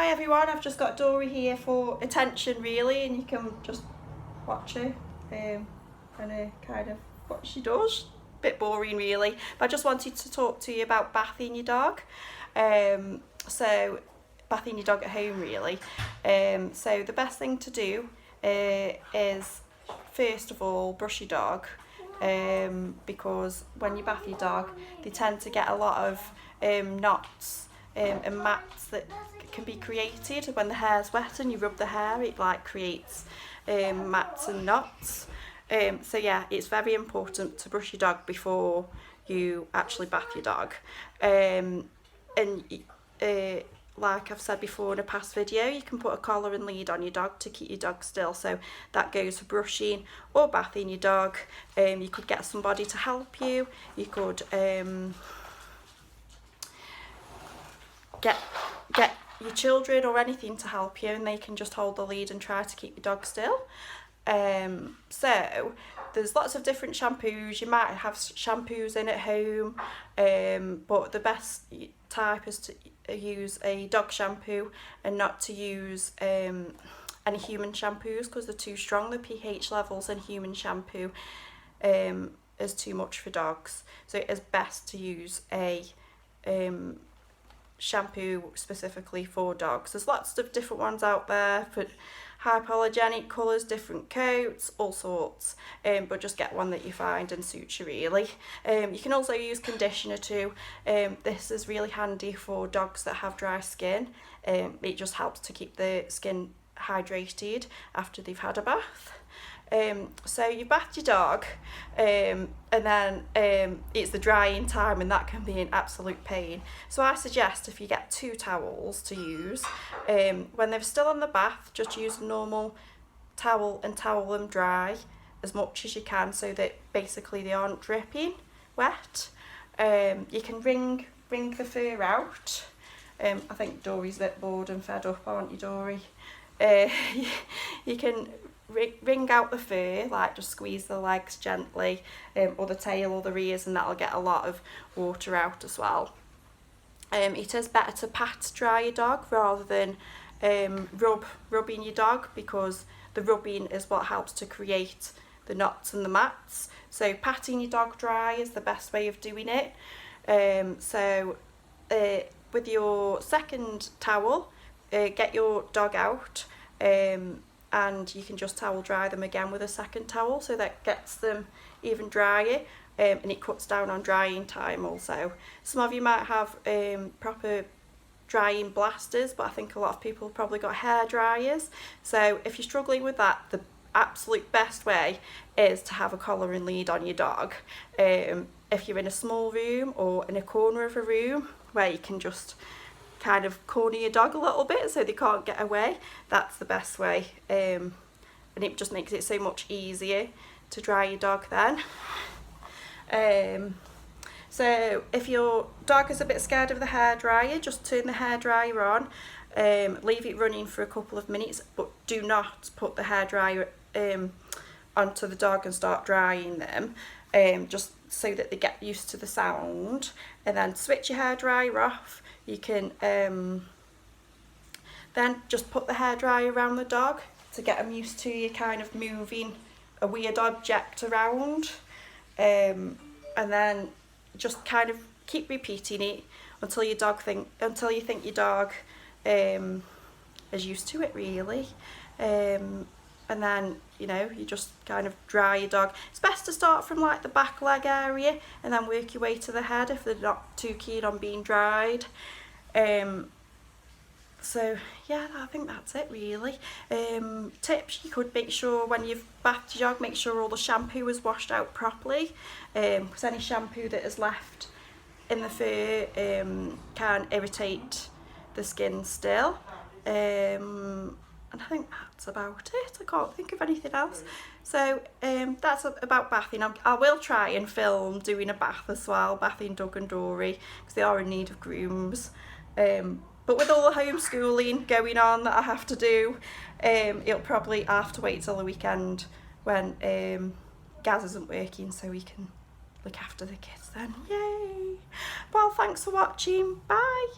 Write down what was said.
Hi everyone, I've just got Dory here for attention really, and you can just watch her and kind of what she does. Bit boring really, but I just wanted to talk to you about bathing your dog. So bathing your dog at home really. So the best thing to do is first of all brush your dog, because when you bath your dog they tend to get a lot of knots and mats that can be created when the hair's wet and you rub the hair. It like creates mats and knots. So yeah, it's very important to brush your dog before you actually bath your dog. Like I've said before in a past video, you can put a collar and lead on your dog to keep your dog still. So that goes for brushing or bathing your dog. You could get somebody to help you. You could get your children or anything to help you, and they can just hold the lead and try to keep your dog still. So there's lots of different shampoos. You might have shampoos in at home, but the best type is to use a dog shampoo and not to use any human shampoos, because they're too strong. The pH levels in human shampoo is too much for dogs, so it is best to use a shampoo specifically for dogs. There's lots of different ones out there for hypoallergenic colours, different coats, all sorts, but just get one that you find and suits you really. You can also use conditioner too. This is really handy for dogs that have dry skin. It just helps to keep the skin hydrated after they've had a bath. So you bath your dog, and then it's the drying time, and that can be an absolute pain. So I suggest if you get 2 towels to use, when they're still in the bath, just use a normal towel and towel them dry as much as you can, so that basically they aren't dripping wet. You can wring the fur out. I think Dory's a bit bored and fed up, aren't you, Dory? You can wring out the fur, like just squeeze the legs gently, or the tail or the ears, and that'll get a lot of water out as well. It is better to pat dry your dog rather than rubbing your dog, because the rubbing is what helps to create the knots and the mats. So patting your dog dry is the best way of doing it. So with your second towel, get your dog out, and you can just towel dry them again with a second towel, so that gets them even drier, and it cuts down on drying time also. Some of you might have proper drying blasters, but I think a lot of people have probably got hair dryers. So if you're struggling with that, the absolute best way is to have a collar and lead on your dog. If you're in a small room or in a corner of a room where you can just kind of corner your dog a little bit so they can't get away, that's the best way, and it just makes it so much easier to dry your dog then. So if your dog is a bit scared of the hairdryer, just turn the hairdryer on, leave it running for a couple of minutes, but do not put the hairdryer onto the dog and start drying them, just so that they get used to the sound, and then switch your hairdryer off. You can then just put the hairdryer around the dog to get them used to you kind of moving a weird object around, and then just kind of keep repeating it until you think your dog is used to it really. And then, you know, you just kind of dry your dog. It's best to start from like the back leg area and then work your way to the head if they're not too keen on being dried. So yeah, I think that's it really. Tips: you could make sure when you've bathed your dog, make sure all the shampoo is washed out properly, because any shampoo that is left in the fur can irritate the skin still. And I think that's about it. I can't think of anything else. So that's about bathing. I will try and film doing a bath as well, bathing Doug and Dory, because they are in need of grooms. But with all the homeschooling going on that I have to do, it'll probably have to wait till the weekend when Gaz isn't working, so we can look after the kids then. Yay! Well, thanks for watching. Bye!